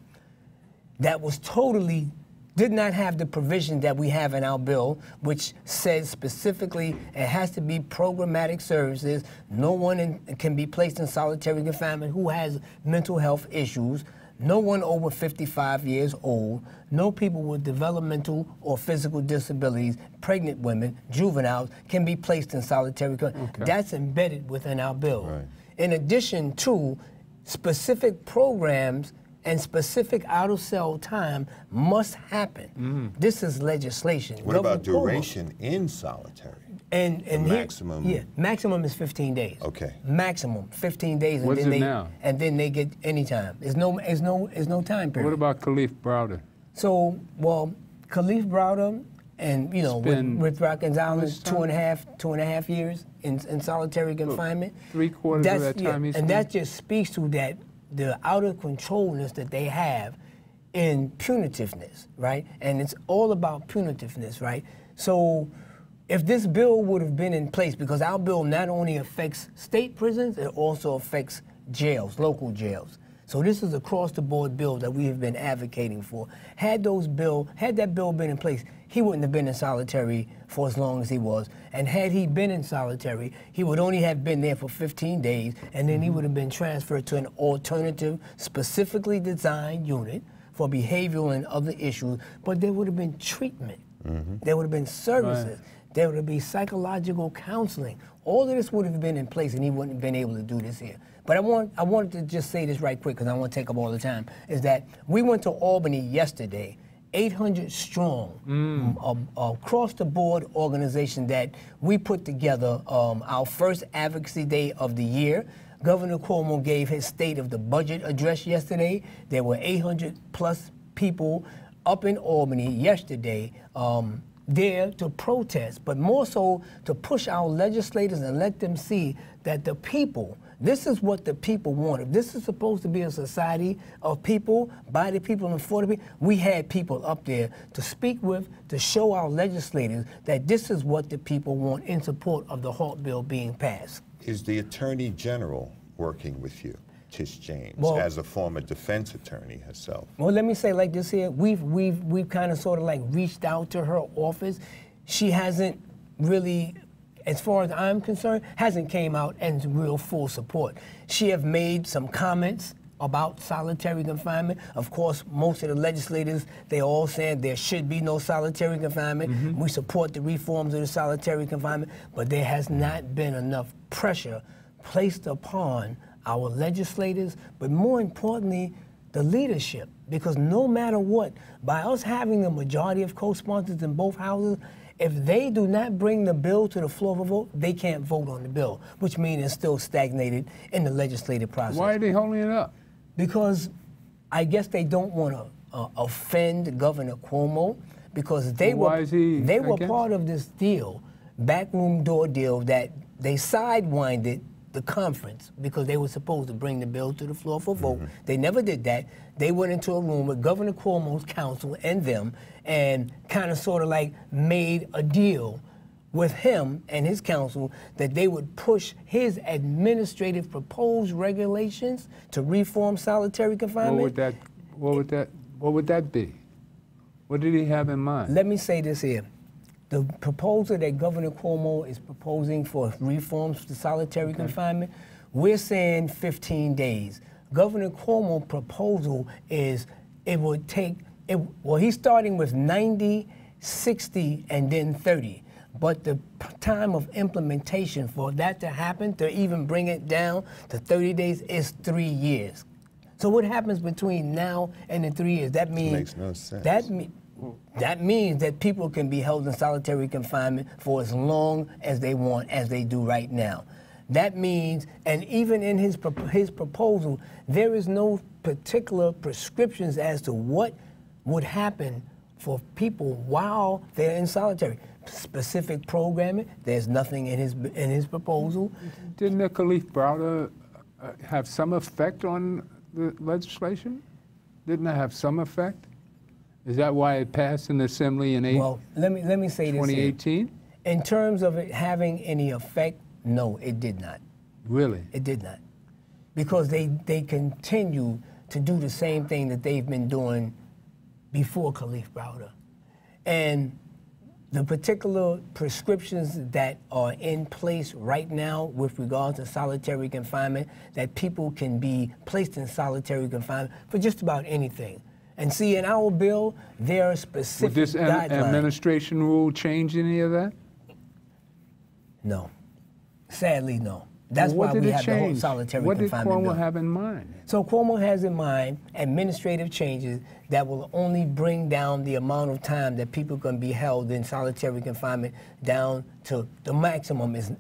that was totally, did not have the provision that we have in our bill, which says specifically it has to be programmatic services. No one can be placed in solitary confinement who has mental health issues. No one over 55 years old, no people with developmental or physical disabilities, pregnant women, juveniles can be placed in solitary confinement. Okay. That's embedded within our bill. Right. In addition to specific programs and specific out-of-cell time must happen. This is legislation. What about duration in solitary? And maximum? Yeah, maximum is 15 days. Okay. Maximum 15 days. What's and then it now? And then they get any time. There's no time period. What about Khalif Browder? So, well, Khalif Browder and, you know, with Rikers Island, 2.5 years in solitary confinement. 3/4 of that time he's and that just speaks to that, the out of controlness that they have in punitiveness, right? And it's all about punitiveness, right? So if this bill would have been in place, because our bill not only affects state prisons, it also affects jails, local jails. So this is across the board bill that we have been advocating for. Had that bill been in place, he wouldn't have been in solitary for as long as he was. And had he been in solitary, he would only have been there for 15 days, and then he would have been transferred to an alternative, specifically designed unit for behavioral and other issues, but there would have been treatment. There would have been services. Right. There would be psychological counseling. All of this would have been in place, and he wouldn't have been able to do this here. But I wanted to just say this right quick, because I don't want to take up all the time, is that we went to Albany yesterday, 800 strong, across-the-board organization that we put together our first advocacy day of the year. Governor Cuomo gave his State of the Budget address yesterday. There were 800+ people up in Albany yesterday there to protest, but more so to push our legislators and let them see that the people, this is what the people want. If this is supposed to be a society of people, by the people and for the people, we had people up there to speak with, to show our legislators that this is what the people want in support of the HALT bill being passed. Is the Attorney General working with you, Tish James, as a former defense attorney herself? Well, let me say like this here. We've kind of sort of like reached out to her office. She hasn't really, as far as I'm concerned, hasn't came out in real full support. She have made some comments about solitary confinement. Of course, most of the legislators, they all said there should be no solitary confinement. We support the reforms of the solitary confinement, but there has not been enough pressure placed upon our legislators, but more importantly, the leadership. Because no matter what, by us having a majority of co-sponsors in both houses, if they do not bring the bill to the floor for vote, they can't vote on the bill, which means it's still stagnated in the legislative process. Why are they holding it up? Because I guess they don't want to offend Governor Cuomo, because they were part of this deal, backroom door deal, that they sidewinded the conference because they were supposed to bring the bill to the floor for vote. They never did that. They went into a room with Governor Cuomo's counsel and them and kind of sort of like made a deal with him and his counsel that they would push his administrative proposed regulations to reform solitary confinement. What would that be? What did he have in mind? Let me say this here. The proposal that Governor Cuomo is proposing for reforms to solitary confinement, we're saying 15 days. Governor Cuomo's proposal is it would take, well, he's starting with 90, 60, and then 30. But the time of implementation for that to happen, to even bring it down to 30 days, is 3 years. So what happens between now and the 3 years? That means Makes no sense. That means that people can be held in solitary confinement for as long as they want, as they do right now. That means, and even in his proposal, there is no particular prescriptions as to what would happen for people while they're in solitary. Specific programming, there's nothing in his proposal. Didn't the Khalif Browder have some effect on the legislation? Didn't it have some effect? Is that why it passed in the Assembly in Well, let me say this. 2018? In terms of it having any effect, no, it did not. Really? It did not. Because they continue to do the same thing that they've been doing before Khalif Browder. And the particular prescriptions that are in place right now with regard to solitary confinement, that people can be placed in solitary confinement for just about anything. And see, in our bill, there are specific Would this guidelines. administration rule change any of that? No. Sadly, no. That's Well, why we have the whole solitary what did confinement bill. Cuomo have in mind? So Cuomo has in mind administrative changes that will only bring down the amount of time that people can be held in solitary confinement down to the maximum is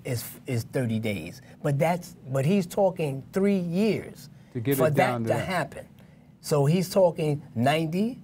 30 days. But he's talking 3 years To get for it down that to to that. happen. So he's talking 90,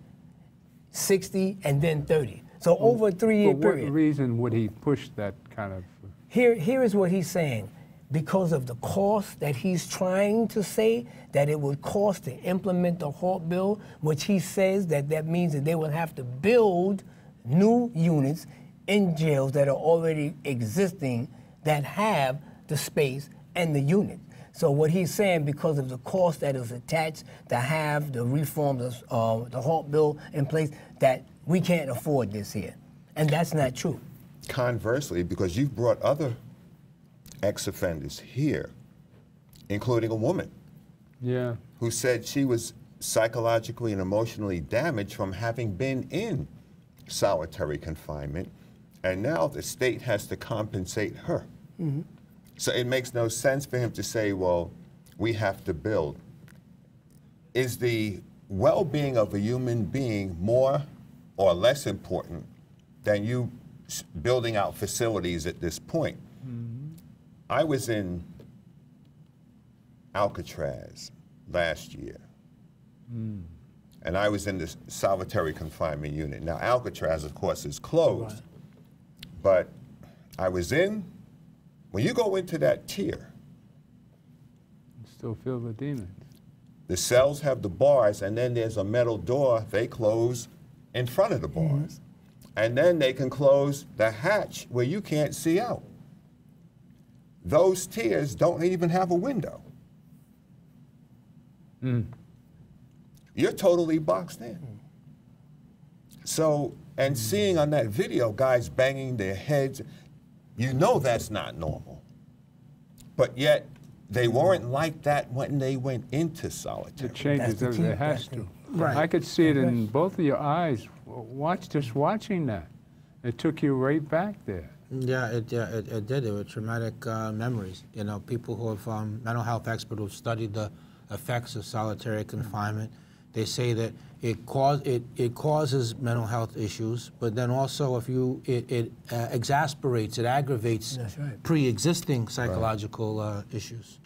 60, and then 30. So over a 3-year For period. what reason would he push that kind of? Here is what he's saying. Because of the cost that he's trying to say that it would cost to implement the HALT bill, which he says that means that they will have to build new units in jails that are already existing that have the space and the unit. So what he's saying, because of the cost that is attached to have the reforms of the HALT bill in place, that we can't afford this here. And that's not true. Conversely, because you've brought other ex-offenders here, including a woman Yeah. who said she was psychologically and emotionally damaged from having been in solitary confinement, and now the state has to compensate her. Mm-hmm. So it makes no sense for him to say, well, we have to build. Is the well-being of a human being more or less important than you building out facilities at this point? I was in Alcatraz last year, and I was in the solitary confinement unit. Now, Alcatraz, of course, is closed, but I was in. When you go into that tier, You still feel the demons. the cells have the bars, and then there's a metal door they close in front of the bars. And then they can close the hatch where you can't see out. Those tiers don't even have a window. You're totally boxed in. So, and seeing on that video guys banging their heads, you know that's not normal. But yet, they weren't like that when they went into solitary. It changes the everything. key. It has That's to. the- Right. I could see it in both of your eyes. Just watching that. It took you right back there. Yeah, it did. It were traumatic memories. You know, people who have mental health experts who have studied the effects of solitary confinement. They say that it causes mental health issues, but then also if it exasperates, it aggravates That's right. pre-existing psychological issues.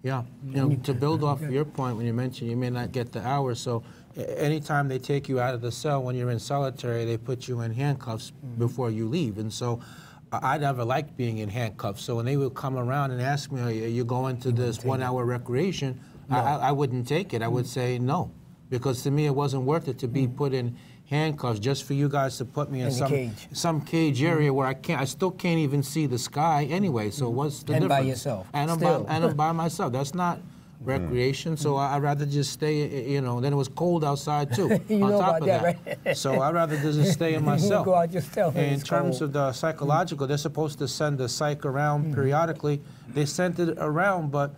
Yeah, you know, to build off your point when you mentioned you may not get the hours, so anytime they take you out of the cell when you're in solitary, they put you in handcuffs before you leave, and so I never liked being in handcuffs. So when they would come around and ask me, "Are you going to this 1 hour recreation?" I wouldn't take it. I would say no, because to me it wasn't worth it to be put in handcuffs just for you guys to put me in some cage area where I still can't even see the sky anyway. So what's the And difference? by yourself. And I'm by myself. That's not recreation. So I'd rather just stay. You know, then it was cold outside too. You on know top about of that, right? So I'd rather just stay in myself. Go out yourself. In It's terms cold. of the psychological, they're supposed to send the psych around periodically. They sent it around, but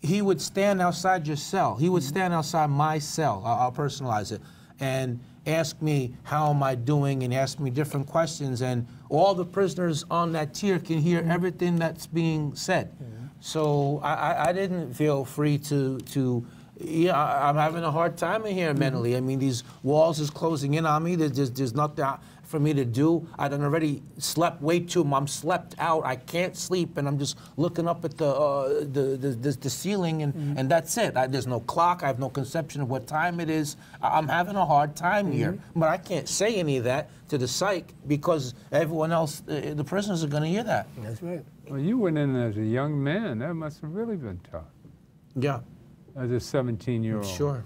he would stand outside your cell. He would stand outside my cell. I'll personalize it. And ask me, how am I doing? And ask me different questions. And all the prisoners on that tier can hear everything that's being said. So I didn't feel free to Yeah, I'm having a hard time in here mentally. I mean, these walls is closing in on me. There's nothing for me to do. I done already slept way too much. I'm slept out. I can't sleep, and I'm just looking up at the ceiling, and that's it. There's no clock. I have no conception of what time it is. I'm having a hard time here, but I can't say any of that to the psych because everyone else, the prisoners are going to hear that. That's right. Well, you went in as a young man. That must have really been tough. Yeah. As a 17-year-old. Sure.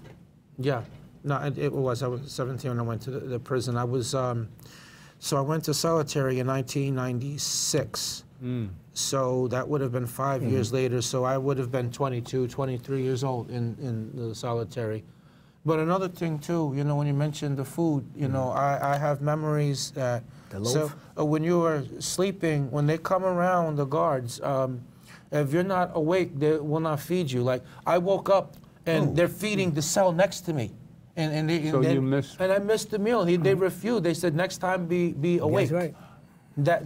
Yeah. No, it was. I was 17 when I went to the prison. I was, so I went to solitary in 1996. So that would have been 5 years later. So I would have been 22, 23 years old in the solitary. But another thing too, you know, when you mentioned the food, you know, I have memories that. The loaf? So when you were sleeping, when they come around, the guards, if you're not awake, they will not feed you. Like, I woke up and they're feeding the cell next to me. And you missed... And I missed the meal. They refused. They said, next time be awake. That's right.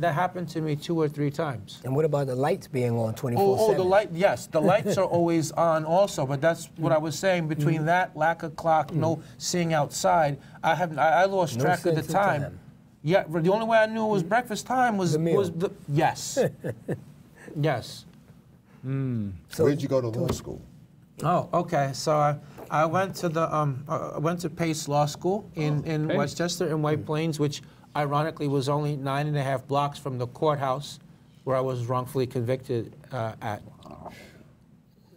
That happened to me 2 or 3 times. And what about the lights being on 24/7? Oh, the light, yes. The lights are always on also, but that's what I was saying. Between that, lack of clock, no seeing outside, I lost track of the time. Yeah, the only way I knew it was breakfast time was the meal. Yes. Yes. So where'd you go to law school? Oh, okay. So I went to went to Pace Law School in Westchester in White Plains, which ironically was only 9.5 blocks from the courthouse where I was wrongfully convicted at.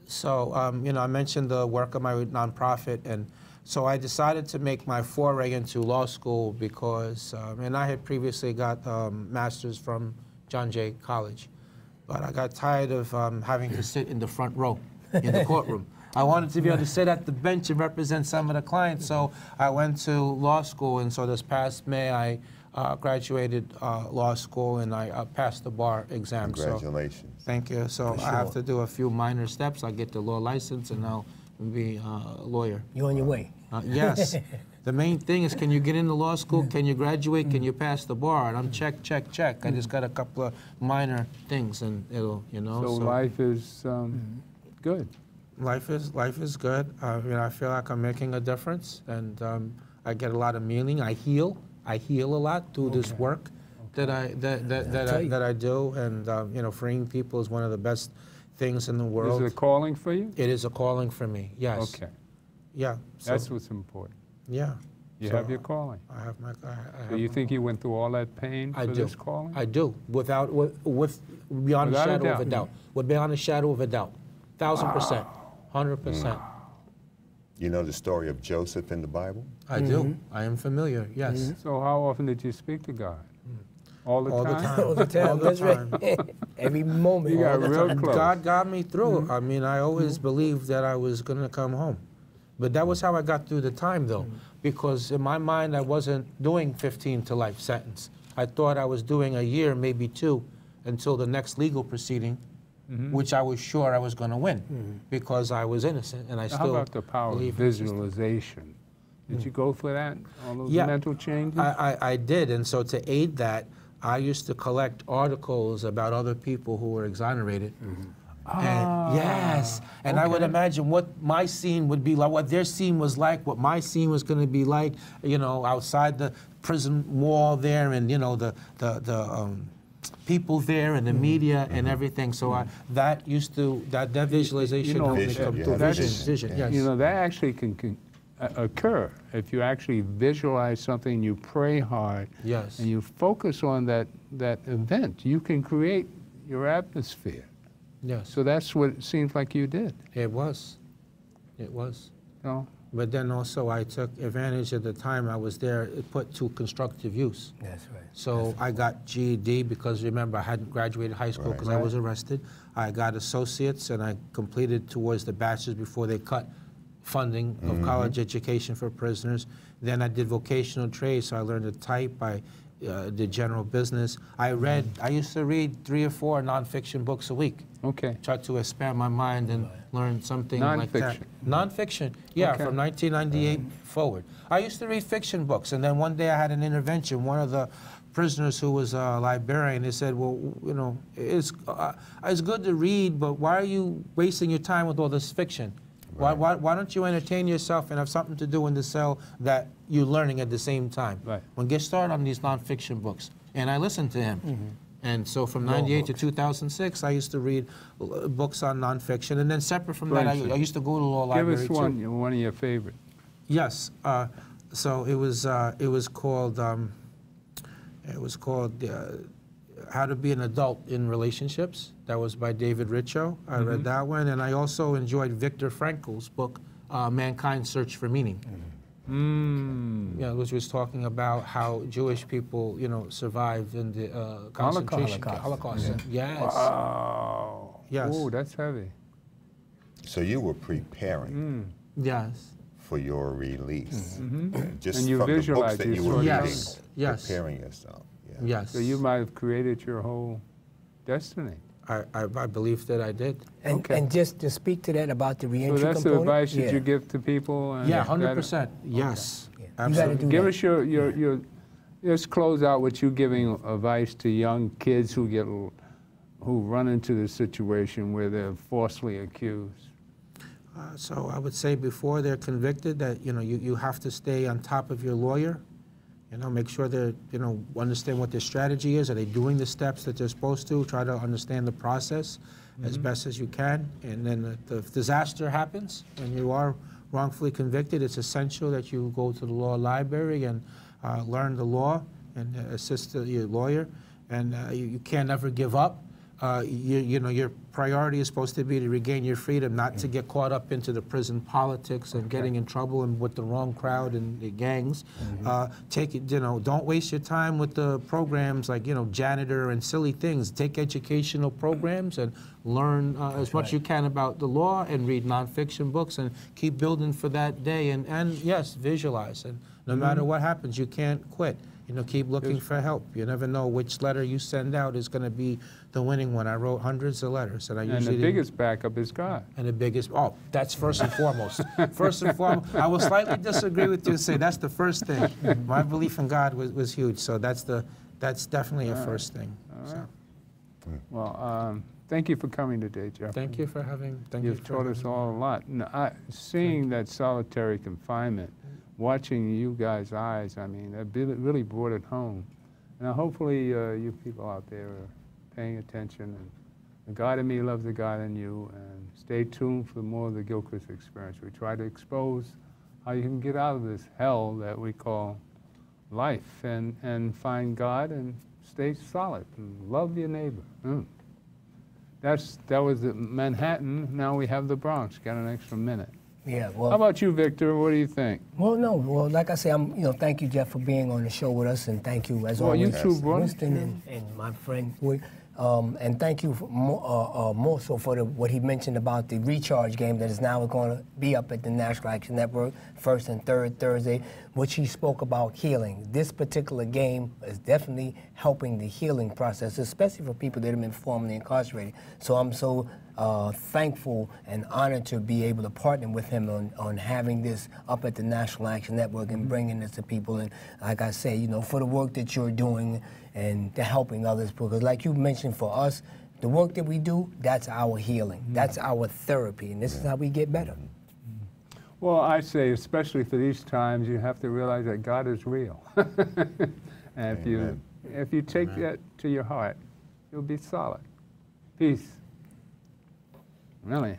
So you know, I mentioned the work of my nonprofit, and so I decided to make my foray into law school because, and I had previously got master's from John Jay College, but I got tired of having to sit in the front row in the courtroom. I wanted to be able to sit at the bench and represent some of the clients, so I went to law school, and so this past May I graduated law school and I passed the bar exam. Congratulations. So, thank you. So I have to do a few minor steps. I get the law license and I'll be a lawyer. You're on your way. Yes. The main thing is, can you get into law school? Can you graduate? Can you pass the bar? And I'm check, check, check. I just got a couple of minor things, and it'll, you know. So life is good. Life is good. You know, I feel like I'm making a difference, and I get a lot of meaning. I heal a lot through this work that I do, and you know, freeing people is one of the best things in the world. Is it a calling for you? It is a calling for me. Yes. Okay. Yeah. So, That's what's important. yeah. You So have your calling. I have my. Do you think you went through all that pain for this calling? I do. With beyond a shadow of a doubt. With beyond a shadow of a doubt. 1,000%. 100%. You know the story of Joseph in the Bible? I do. I am familiar. Yes. So how often did you speak to God? All the time? All the time. That's right. Every moment. You got real close. God got me through. I mean, I always believed that I was going to come home. But that was how I got through the time, though, because in my mind, I wasn't doing 15 to life sentence. I thought I was doing a year, maybe 2, until the next legal proceeding, which I was sure I was going to win, because I was innocent, and I still How about the power of believe in the system. visualization? Did you go for that? All those mental changes? I did, and so to aid that, I used to collect articles about other people who were exonerated. And, yes, and I would imagine what my scene would be like, what their scene was like, what my scene was going to be like, you know, outside the prison wall there, and you know, the people there, and the media and everything. So that visualization helped me come through. Vision, yes. You know, that actually can occur if you actually visualize something, you pray hard, yes, and you focus on that event. You can create your atmosphere. Yes. So that's what it seems like you did. It was. It was. You know? But then also I took advantage of the time I was there, put to constructive use. That's right. So I got GED because, remember, I hadn't graduated high school because I was arrested. I got associates, and I completed towards the bachelor's before they cut funding of college education for prisoners. Then I did vocational trade, so I learned to type. I did general business. I used to read 3 or 4 nonfiction books a week. Okay. Try to expand my mind and learn something like that. Nonfiction, yeah, from 1998 forward. I used to read fiction books, and then one day I had an intervention. One of the prisoners who was a librarian, they said, well, you know, it's good to read, but why are you wasting your time with all this fiction? Why don't you entertain yourself and have something to do in the cell that you're learning at the same time? Right. When get started on these nonfiction books, and I listened to him. And so from 98 to 2006, I used to read books on nonfiction, and then separate from that, I used to go to the law library Give us one of your favorites. Yes. So it was called How to Be an Adult in Relationships. That was by David Richo. I read that one, and I also enjoyed Viktor Frankl's book, Mankind's Search for Meaning. Yeah, which was talking about how Jewish people, survived in the concentration Holocaust. Yes. Wow. Yes. Oh, that's heavy. So you were preparing Yes. for your release. Just And you from the books visualized that you you were saw reading, Yes. Yes. preparing yourself. Yeah. Yes. So you might have created your whole destiny. I believe that I did. And just to speak to that about the So reentry that's the component. advice that you give to people? And Yeah, that- 100%. Yes. You gotta Absolutely. do Give that. us your let's close out with you giving advice to young kids who run into the situation where they're falsely accused. So I would say before they're convicted that, you have to stay on top of your lawyer. Make sure they understand what their strategy is. Are they doing the steps that they're supposed to? Try to understand the process as best as you can. And then if disaster happens and you are wrongfully convicted, it's essential that you go to the law library and learn the law and assist your lawyer. And you can't ever give up. Your priority is supposed to be to regain your freedom, not to get caught up into the prison politics and getting in trouble and with the wrong crowd and the gangs. Take it, don't waste your time with the programs like, janitor and silly things. Take educational programs and learn as much as you can about the law and read nonfiction books and keep building for that day. And yes, visualize. And no matter what happens, you can't quit. Keep looking for help. You never know which letter you send out is going to be the winning one. I wrote hundreds of letters, and I usually the biggest backup is God. And the biggest, that's first and foremost. First and foremost, I will slightly disagree with you and say that's the first thing. My belief in God was huge, so that's definitely a first thing. So. Well, thank you for coming today, Jeff. Thank you for having. You've taught us all a lot. Seeing that solitary confinement, watching you guys' eyes, I mean, that really brought it home. Now, hopefully, you people out there are paying attention. And the God in me loves the God in you. And stay tuned for more of the Gilchrist Experience. We try to expose how you can get out of this hell that we call life and find God and stay solid and love your neighbor. That was the Manhattan. Now we have the Bronx. Got an extra minute. Yeah, well. How about you, Victor? What do you think? Well, like I say, thank you, Jeff, for being on the show with us, and thank you, as always, you too, brother. Winston and my friend, and thank you more so for what he mentioned about the recharge game that is now going to be up at the National Action Network, first and third Thursday, which he spoke about healing. This particular game is definitely helping the healing process, especially for people that have been formerly incarcerated. So I'm so thankful and honored to be able to partner with him on having this up at the National Action Network and bringing this to people. And like I say, for the work that you're doing and to helping others, because like you mentioned, for us, the work that we do, that's our healing. That's our therapy, and this is how we get better. Well, I say, especially for these times, you have to realize that God is real. And if you take that to your heart, you'll be solid. Peace. Really.